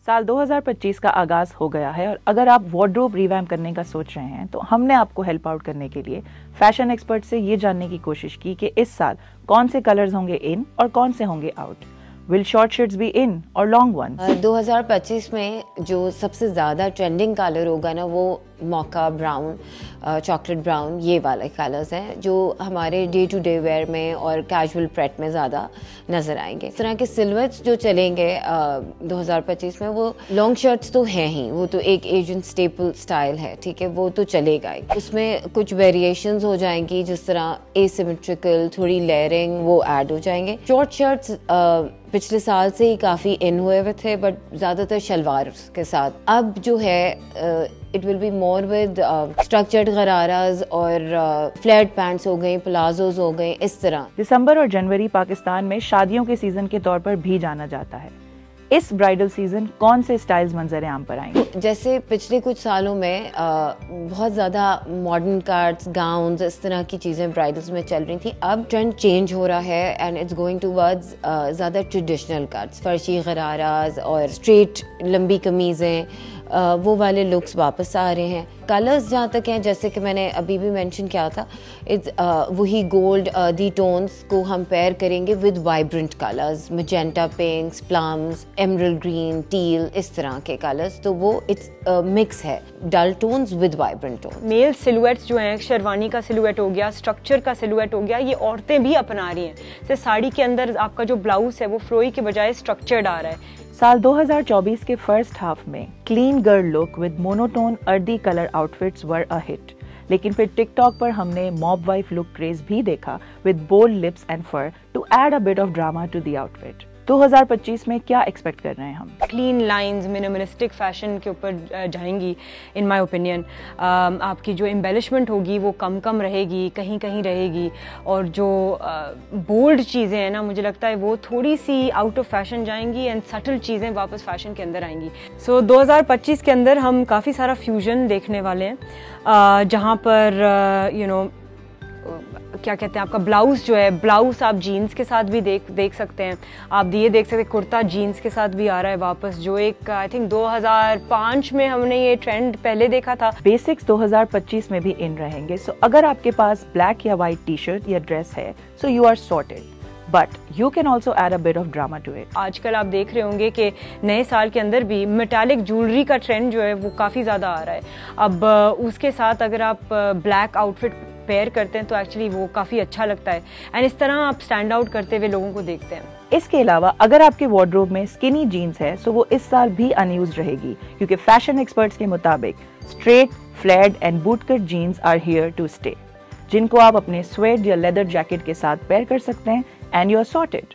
साल 2025 का आगाज हो गया है और अगर आप वार्डरोब रिवैम्प करने का सोच रहे हैं तो हमने आपको हेल्प आउट करने के लिए फैशन एक्सपर्ट से ये जानने की कोशिश की कि इस साल कौन से कलर्स होंगे इन और कौन से होंगे out. Will short shirts be in or long ones? 2025 में जो सबसे ज़्यादा ट्रेंडिंग कलर होगा ना वो मौका ब्राउन, चॉकलेट ब्राउन, ये वाले कलर्स हैं जो हमारे डे टू डे वेयर में और कैजुअल प्रेट में ज़्यादा नज़र आएंगे। इस तरह के सिल्हूएट्स जो चलेंगे 2025 में वो लॉन्ग शर्ट्स तो हैं ही, वो तो एक एशियन स्टेपल स्टाइल है, ठीक है, वो तो चलेगा ही। उसमें कुछ वेरिएशंस हो जाएंगी जिस तरह एसिमेट्रिकल, थोड़ी लेयरिंग, वो ऐड हो जाएंगे। शॉर्ट शर्ट्स पिछले साल से ही काफ़ी इन हुए हुए थे बट ज़्यादातर शलवार के साथ। अब जो है it will be more with structured गराराज और फ्लैट पैंट्स हो गए, प्लाजोज हो गए, इस तरह। दिसंबर और जनवरी पाकिस्तान में शादियों के सीजन के तौर पर भी जाना जाता है। इस ब्राइडल सीजन कौन से स्टाइल्स मंजर आम पर आएंगे? जैसे पिछले कुछ सालों में बहुत ज़्यादा मॉडर्न कट्स, गाउन्स, इस तरह की चीज़ें ब्राइडल्स में चल रही थी। अब ट्रेंड चेंज हो रहा है एंड इट्स गोइंग टूवर्ड्स ज़्यादा ट्रेडिशनल कट्स, फर्शी गराराज और स्ट्रेट लंबी कमीज़ें, वो वाले लुक्स वापस आ रहे हैं। कलर्स जहाँ तक हैं, जैसे कि मैंने अभी भी मेंशन किया था, वही गोल्ड दी टोन्स को हम पेयर करेंगे with vibrant colours, magenta pinks, plums, emerald green, teal, इस तरह के कलर्स। तो वो इट्स मिक्स है, dull tones with vibrant tones. Male silhouettes जो हैं, शेरवानी का सिलुएट हो गया, स्ट्रक्चर का सिलुएट हो गया, ये औरतें भी अपना रही हैं। जैसे साड़ी के अंदर आपका जो ब्लाउज है वो फ्लोई के बजाय स्ट्रक्चर्ड आ रहा है। साल 2024 के फर्स्ट हाफ में clean girl look with monotone earthy colour outfits were a hit, लेकिन फिर टिकटॉक पर हमने मॉब वाइफ लुक क्रेज भी देखा with bold lips and fur to add a bit of drama to the outfit. 2025 में क्या expect कर रहे हैं हम? क्लीन लाइंस, मिनिमलिस्टिक फैशन के ऊपर जाएंगी इन माय ओपिनियन। आपकी जो एम्बेलिशमेंट होगी वो कम रहेगी, कहीं कहीं रहेगी, और जो बोल्ड चीज़ें हैं ना, मुझे लगता है वो थोड़ी सी आउट ऑफ फैशन जाएंगी एंड सटल चीज़ें वापस फैशन के अंदर आएंगी। सो 2025 के अंदर हम काफ़ी सारा फ्यूजन देखने वाले हैं, जहाँ पर क्या कहते हैं, आपका ब्लाउज जो है, ब्लाउज आप जीन्स के साथ भी देख सकते हैं। आप ये देख सकते हैं कुर्ता जीन्स के साथ भी आ रहा है वापस, जो एक आई थिंक 2005 में हमने ये ट्रेंड पहले देखा था। बेसिक्स 2025 में भी इन रहेंगे। सो अगर आपके पास ब्लैक या वाइट टी शर्ट या ड्रेस है so you are sorted, but you can also add a bit of drama to it. आजकल आप देख रहे होंगे कि नए साल के अंदर भी मेटालिक ज्वेलरी का ट्रेंड जो है वो काफ़ी ज़्यादा आ रहा है। अब उसके साथ अगर आप ब्लैक आउटफिट पेयर करते हैं तो एक्चुअली वो काफ़ी अच्छा लगता है एंड इस तरह आप स्टैंड आउट करते हुए लोगों को देखते हैं। इसके अलावा अगर आपके वार्डरोब में स्किनी जीन्स है सो वो इस साल भी अनयूज्ड रहेगी, क्योंकि फैशन एक्सपर्ट्स के मुताबिक straight, flat and bootcut jeans are here to stay, जिनको आप अपने स्वेड या लेदर जैकेट के साथ पेयर कर सकते हैं एंड यू आर सॉर्टेड।